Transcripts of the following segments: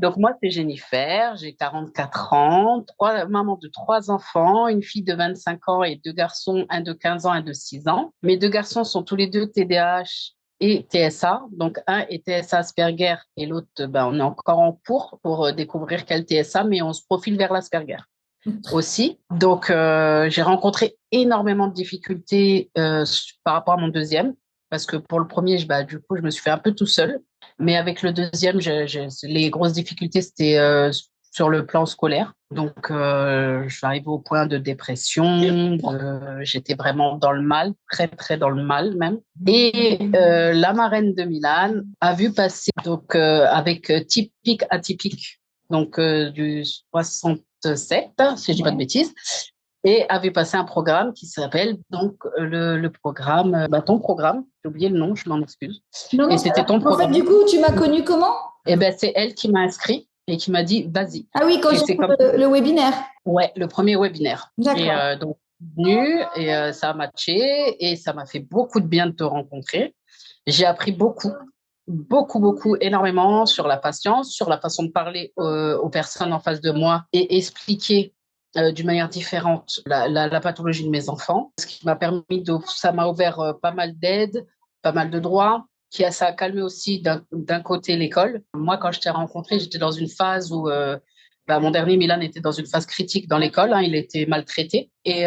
Donc moi, c'est Jennifer, j'ai 44 ans, maman de trois enfants, une fille de 25 ans et deux garçons, un de 15 ans, un de 6 ans. Mes deux garçons sont tous les deux TDAH et TSA. Donc un est TSA Asperger et l'autre, on est encore en cours pour découvrir quel TSA, mais on se profile vers l'Asperger aussi. Donc j'ai rencontré énormément de difficultés par rapport à mon deuxième, parce que pour le premier, du coup, je me suis fait un peu tout seul. Mais avec le deuxième, les grosses difficultés, c'était sur le plan scolaire. Donc, j'arrivais au point de dépression. J'étais vraiment dans le mal, très, très dans le mal même. Et la marraine de Milan a vu passer, donc avec typique, atypique, donc du 67, si je dis pas de bêtises, et avait passé un programme qui s'appelle donc le programme, ton programme, j'ai oublié le nom, je m'en excuse. Non, non, Et c'était ton en fait, programme. du coup, tu m'as connue comment? Et ben c'est elle qui m'a inscrit et qui m'a dit vas-y. Ah oui, quand Et j'ai c'est fait comme le webinaire. ouais le premier webinaire. Et D'accord. donc venu et ça a matché et ça m'a fait beaucoup de bien de te rencontrer. J'ai appris beaucoup, beaucoup, beaucoup, énormément sur la patience, sur la façon de parler aux personnes en face de moi et expliquer d'une manière différente la pathologie de mes enfants. Ce qui m'a permis ça m'a ouvert pas mal d'aides, pas mal de droits. Ça a calmé aussi d'un côté l'école. Moi, quand je t'ai rencontré, j'étais dans une phase où mon dernier Milan était dans une phase critique dans l'école. Hein, il était maltraité et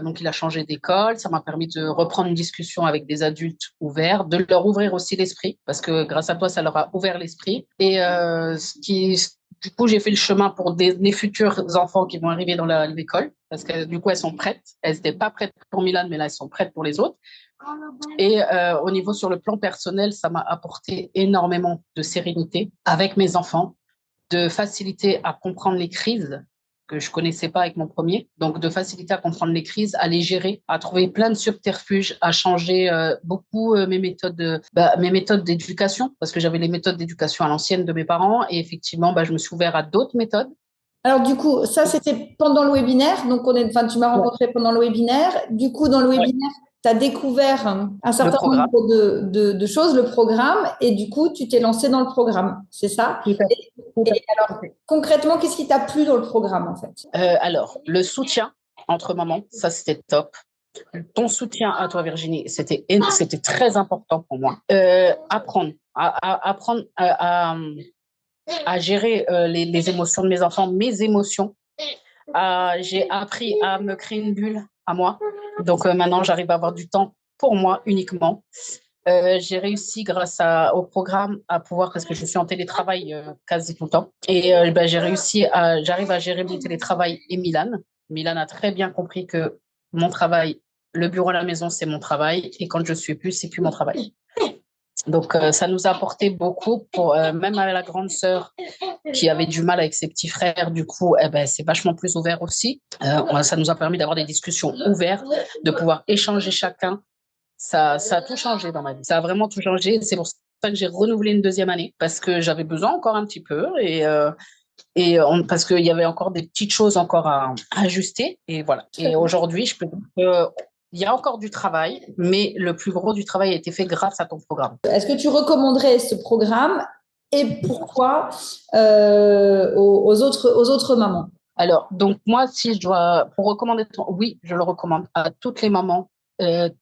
donc, il a changé d'école. Ça m'a permis de reprendre une discussion avec des adultes ouverts, de leur ouvrir aussi l'esprit, parce que grâce à toi, ça leur a ouvert l'esprit. Et du coup, j'ai fait le chemin pour les futurs enfants qui vont arriver dans l'école, parce que du coup, elles sont prêtes. Elles n'étaient pas prêtes pour Milan, mais là, elles sont prêtes pour les autres. Et au niveau sur le plan personnel, ça m'a apporté énormément de sérénité avec mes enfants, de facilité à comprendre les crises que je connaissais pas avec mon premier. Donc, de facilité à comprendre les crises, à les gérer, à trouver plein de subterfuges, à changer beaucoup mes méthodes d'éducation, parce que j'avais les méthodes d'éducation à l'ancienne de mes parents. Et effectivement, je me suis ouvert à d'autres méthodes. Alors, du coup, ça, c'était pendant le webinaire. Donc, enfin, tu m'as Ouais. rencontré pendant le webinaire. Du coup, dans le Ouais. webinaire, tu as découvert un Le certain programme. nombre de choses, le programme, et du coup, tu t'es lancé dans le programme. C'est ça? Tout à fait. Tout à Et alors, fait. concrètement, qu'est-ce qui t'a plu dans le programme, en fait? Alors, le soutien entre mamans, ça c'était top. Ton soutien à toi, Virginie, c'était très important pour moi. Apprendre à gérer les émotions de mes enfants, mes émotions. J'ai appris à me créer une bulle à moi. Donc maintenant, j'arrive à avoir du temps pour moi uniquement. J'ai réussi au programme à pouvoir, parce que je suis en télétravail quasi tout le temps, et j'arrive à gérer mon télétravail et Milan. Milan a très bien compris que mon travail, le bureau à la maison, c'est mon travail, et quand je suis plus, c'est plus mon travail. Donc, ça nous a apporté beaucoup même à la grande sœur qui avait du mal avec ses petits frères. Du coup, c'est vachement plus ouvert aussi. Ça nous a permis d'avoir des discussions ouvertes, de pouvoir échanger chacun. Ça a tout changé dans ma vie. Ça a vraiment tout changé. C'est pour ça que j'ai renouvelé une deuxième année parce que j'avais besoin encore un petit peu parce qu'il y avait encore des petites choses encore à ajuster. Et voilà. Et aujourd'hui, je peux dire qu'il y a encore du travail, mais le plus gros du travail a été fait grâce à ton programme. Est-ce que tu recommanderais ce programme et pourquoi aux autres mamans? Alors, donc moi, si je dois, pour recommander, oui, je le recommande à toutes les mamans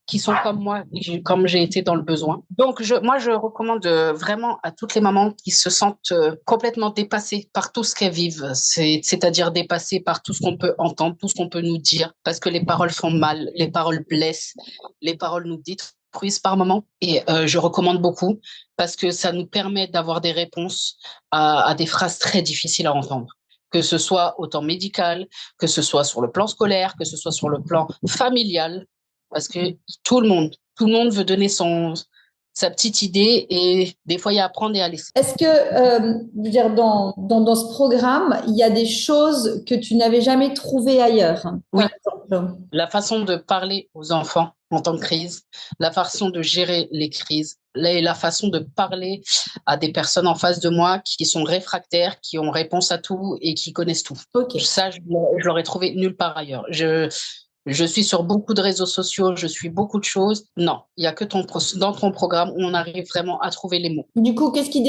qui sont comme moi, comme j'ai été dans le besoin. Donc, moi, je recommande vraiment à toutes les mamans qui se sentent complètement dépassées par tout ce qu'elles vivent, c'est-à-dire dépassées par tout ce qu'on peut entendre, tout ce qu'on peut nous dire, parce que les paroles font mal, les paroles blessent, les paroles nous détruisent par moments. Et je recommande beaucoup parce que ça nous permet d'avoir des réponses à des phrases très difficiles à entendre, que ce soit au temps médical, que ce soit sur le plan scolaire, que ce soit sur le plan familial, parce que tout le monde veut donner sa petite idée et des fois, il y a à prendre et à laisser. Est-ce que, je veux dire, dans ce programme, il y a des choses que tu n'avais jamais trouvées ailleurs, hein, par Oui, exemple? la façon de parler aux enfants en temps de crise, la façon de gérer les crises, la façon de parler à des personnes en face de moi qui sont réfractaires, qui ont réponse à tout et qui connaissent tout. Ok. Ça, je l'aurais trouvé nulle part ailleurs. Je suis sur beaucoup de réseaux sociaux, je suis beaucoup de choses. Non, il y a que dans ton programme où on arrive vraiment à trouver les mots. Du coup, qu'est-ce qui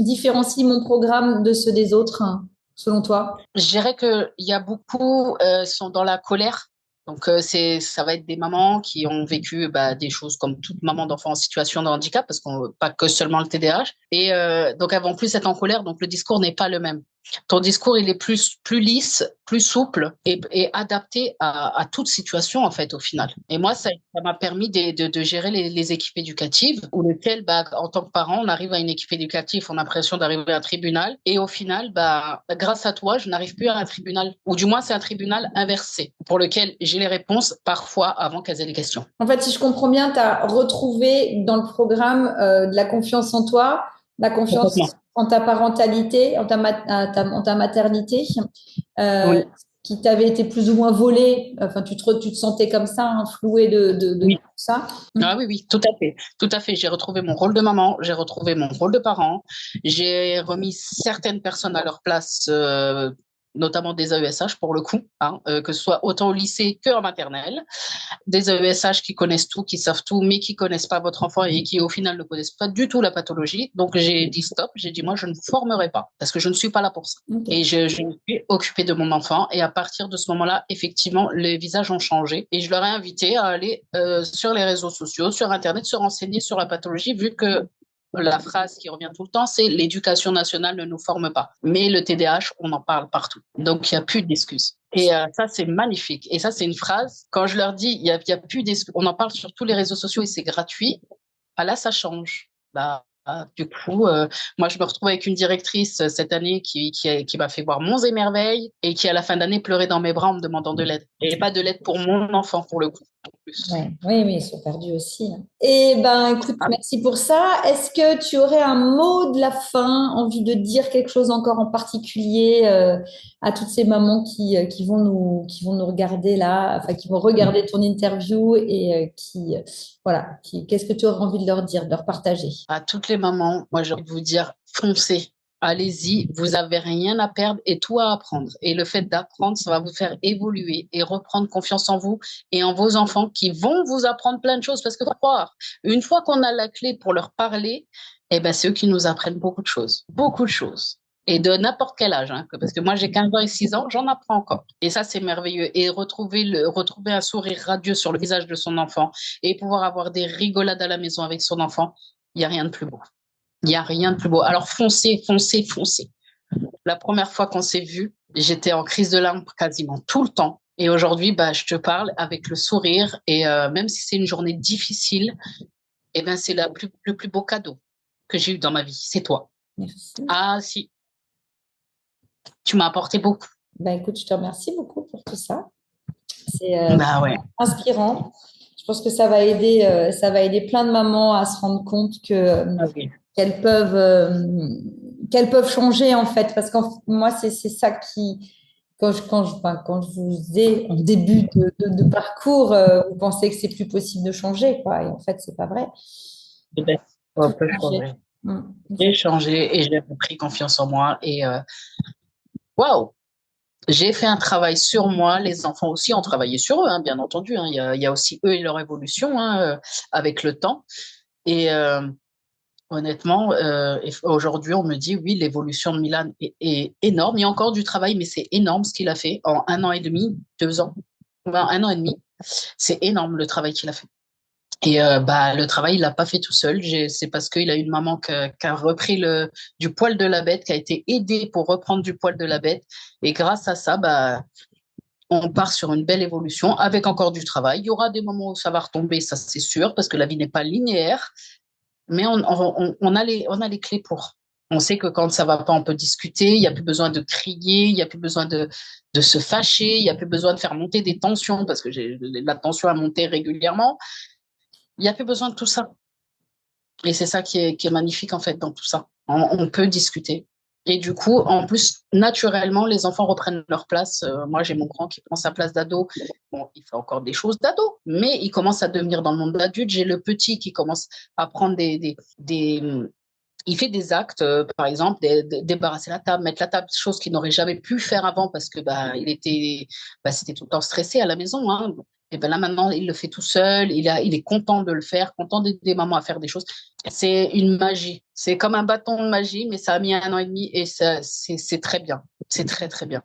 différencie mon programme de ceux des autres, hein, selon toi? Je dirais qu'il y a beaucoup sont dans la colère. Donc, ça va être des mamans qui ont vécu des choses comme toute maman d'enfant en situation de handicap, parce qu'on pas que seulement le TDAH. Et donc, elles vont plus être en colère, donc le discours n'est pas le même. Ton discours, il est plus lisse, plus souple et adapté à toute situation, en fait, au final. Et moi, ça m'a permis de gérer les équipes éducatives, où lequel, en tant que parent, on arrive à une équipe éducative, on a l'impression d'arriver à un tribunal. Et au final, grâce à toi, je n'arrive plus à un tribunal, ou du moins, c'est un tribunal inversé, pour lequel j'ai les réponses parfois avant qu'elles aient les questions. En fait, si je comprends bien, tu as retrouvé dans le programme de la confiance en toi, la confiance Complètement. en ta parentalité, en ta maternité, euh, Oui, qui t'avait été plus ou moins volée. Enfin, tu te sentais comme ça, hein, flouée de tout oui. ça. Ah oui, oui, tout à fait. Tout à fait. J'ai retrouvé mon rôle de maman, j'ai retrouvé mon rôle de parent, j'ai remis certaines personnes à leur place, notamment des AESH pour le coup, hein, que ce soit autant au lycée qu'en maternelle. Des AESH qui connaissent tout, qui savent tout, mais qui connaissent pas votre enfant et qui au final ne connaissent pas du tout la pathologie. Donc j'ai dit stop, j'ai dit moi je ne vous formerai pas parce que je ne suis pas là pour ça. Ok. Et je me suis occupée de mon enfant et à partir de ce moment-là, effectivement, les visages ont changé et je leur ai invité à aller sur les réseaux sociaux, sur Internet, se renseigner sur la pathologie vu que la phrase qui revient tout le temps, c'est l'éducation nationale ne nous forme pas. Mais le TDAH, on en parle partout. Donc, il n'y a plus d'excuses. Et ça, c'est magnifique. Et ça, c'est une phrase, quand je leur dis, il y a plus d'excuses, on en parle sur tous les réseaux sociaux et c'est gratuit, ah là, ça change. Du coup, moi, je me retrouve avec une directrice cette année qui m'a fait voir Monts et Merveilles et qui, à la fin d'année, pleurait dans mes bras en me demandant de l'aide. Et pas de l'aide pour mon enfant, pour le coup, en plus. Ouais. Oui, oui, ils sont perdus aussi, hein. Et ben, écoute, Ah, merci pour ça. Est-ce que tu aurais un mot de la fin, envie de dire quelque chose encore en particulier à toutes ces mamans qui vont nous regarder là, enfin qui vont regarder ton interview et voilà, qu'est-ce que tu aurais envie de leur dire, de leur partager? à toutes les mamans, moi, j'ai envie de vous dire, foncez. Allez-y, vous avez rien à perdre et tout à apprendre. Et le fait d'apprendre, ça va vous faire évoluer et reprendre confiance en vous et en vos enfants qui vont vous apprendre plein de choses. Parce que faut croire, une fois qu'on a la clé pour leur parler, eh ben, c'est eux qui nous apprennent beaucoup de choses. Beaucoup de choses. Et de n'importe quel âge, hein, parce que moi j'ai 15 ans et 6 ans, j'en apprends encore. Et ça, c'est merveilleux. Et retrouver un sourire radieux sur le visage de son enfant et pouvoir avoir des rigolades à la maison avec son enfant, il n'y a rien de plus beau. Il n'y a rien de plus beau. Alors foncez, foncez, foncez. La première fois qu'on s'est vu, j'étais en crise de larmes quasiment tout le temps. Et aujourd'hui, je te parle avec le sourire. Et même si c'est une journée difficile, eh ben, c'est le plus beau cadeau que j'ai eu dans ma vie. C'est toi. Merci. Ah si, tu m'as apporté beaucoup. Ben, écoute, je te remercie beaucoup pour tout ça. C'est Bah ouais. inspirant. Je pense que ça va aider plein de mamans à se rendre compte que Ah oui. qu'elles peuvent, qu'elles peuvent changer en fait. Parce que moi, c'est ça qui, quand je vous ai en début de parcours, vous pensez que c'est plus possible de changer, quoi. Et en fait, c'est pas vrai. Eh ben, on Tout peut changer. changer. Mm. J'ai changé et j'ai repris confiance en moi. Et waouh! J'ai fait un travail sur moi, les enfants aussi ont travaillé sur eux, hein, bien entendu, hein. Il y a aussi eux et leur évolution, hein, avec le temps. Et honnêtement, aujourd'hui, on me dit oui, l'évolution de Milan est énorme. Il y a encore du travail, mais c'est énorme ce qu'il a fait en 1 an et demi, 2 ans, 1 an et demi. C'est énorme le travail qu'il a fait. Et le travail, il l'a pas fait tout seul. C'est parce qu'il a une maman qui a repris du poil de la bête, qui a été aidée pour reprendre du poil de la bête. Et grâce à ça, on part sur une belle évolution avec encore du travail. Il y aura des moments où ça va retomber, ça c'est sûr, parce que la vie n'est pas linéaire, mais on a les clés pour. On sait que quand ça va pas, on peut discuter, il n'y a plus besoin de crier, il n'y a plus besoin de se fâcher, il n'y a plus besoin de faire monter des tensions, parce que la tension a monté régulièrement. Il n'y a plus besoin de tout ça. Et c'est ça qui est magnifique en fait dans tout ça. On peut discuter. Et du coup, en plus, naturellement, les enfants reprennent leur place. Moi, j'ai mon grand qui prend sa place d'ado. Bon, il fait encore des choses d'ado, mais il commence à devenir dans le monde d'adulte. J'ai le petit qui commence à prendre Il fait des actes, par exemple, débarrasser la table, mettre la table, chose qu'il n'aurait jamais pu faire avant parce que c'était tout le temps stressé à la maison, hein. Et ben là maintenant, il le fait tout seul. Il est content de le faire, content d'aider maman à faire des choses. C'est une magie. C'est comme un bâton de magie, mais ça a mis 1 an et demi et c'est très bien. C'est très très bien.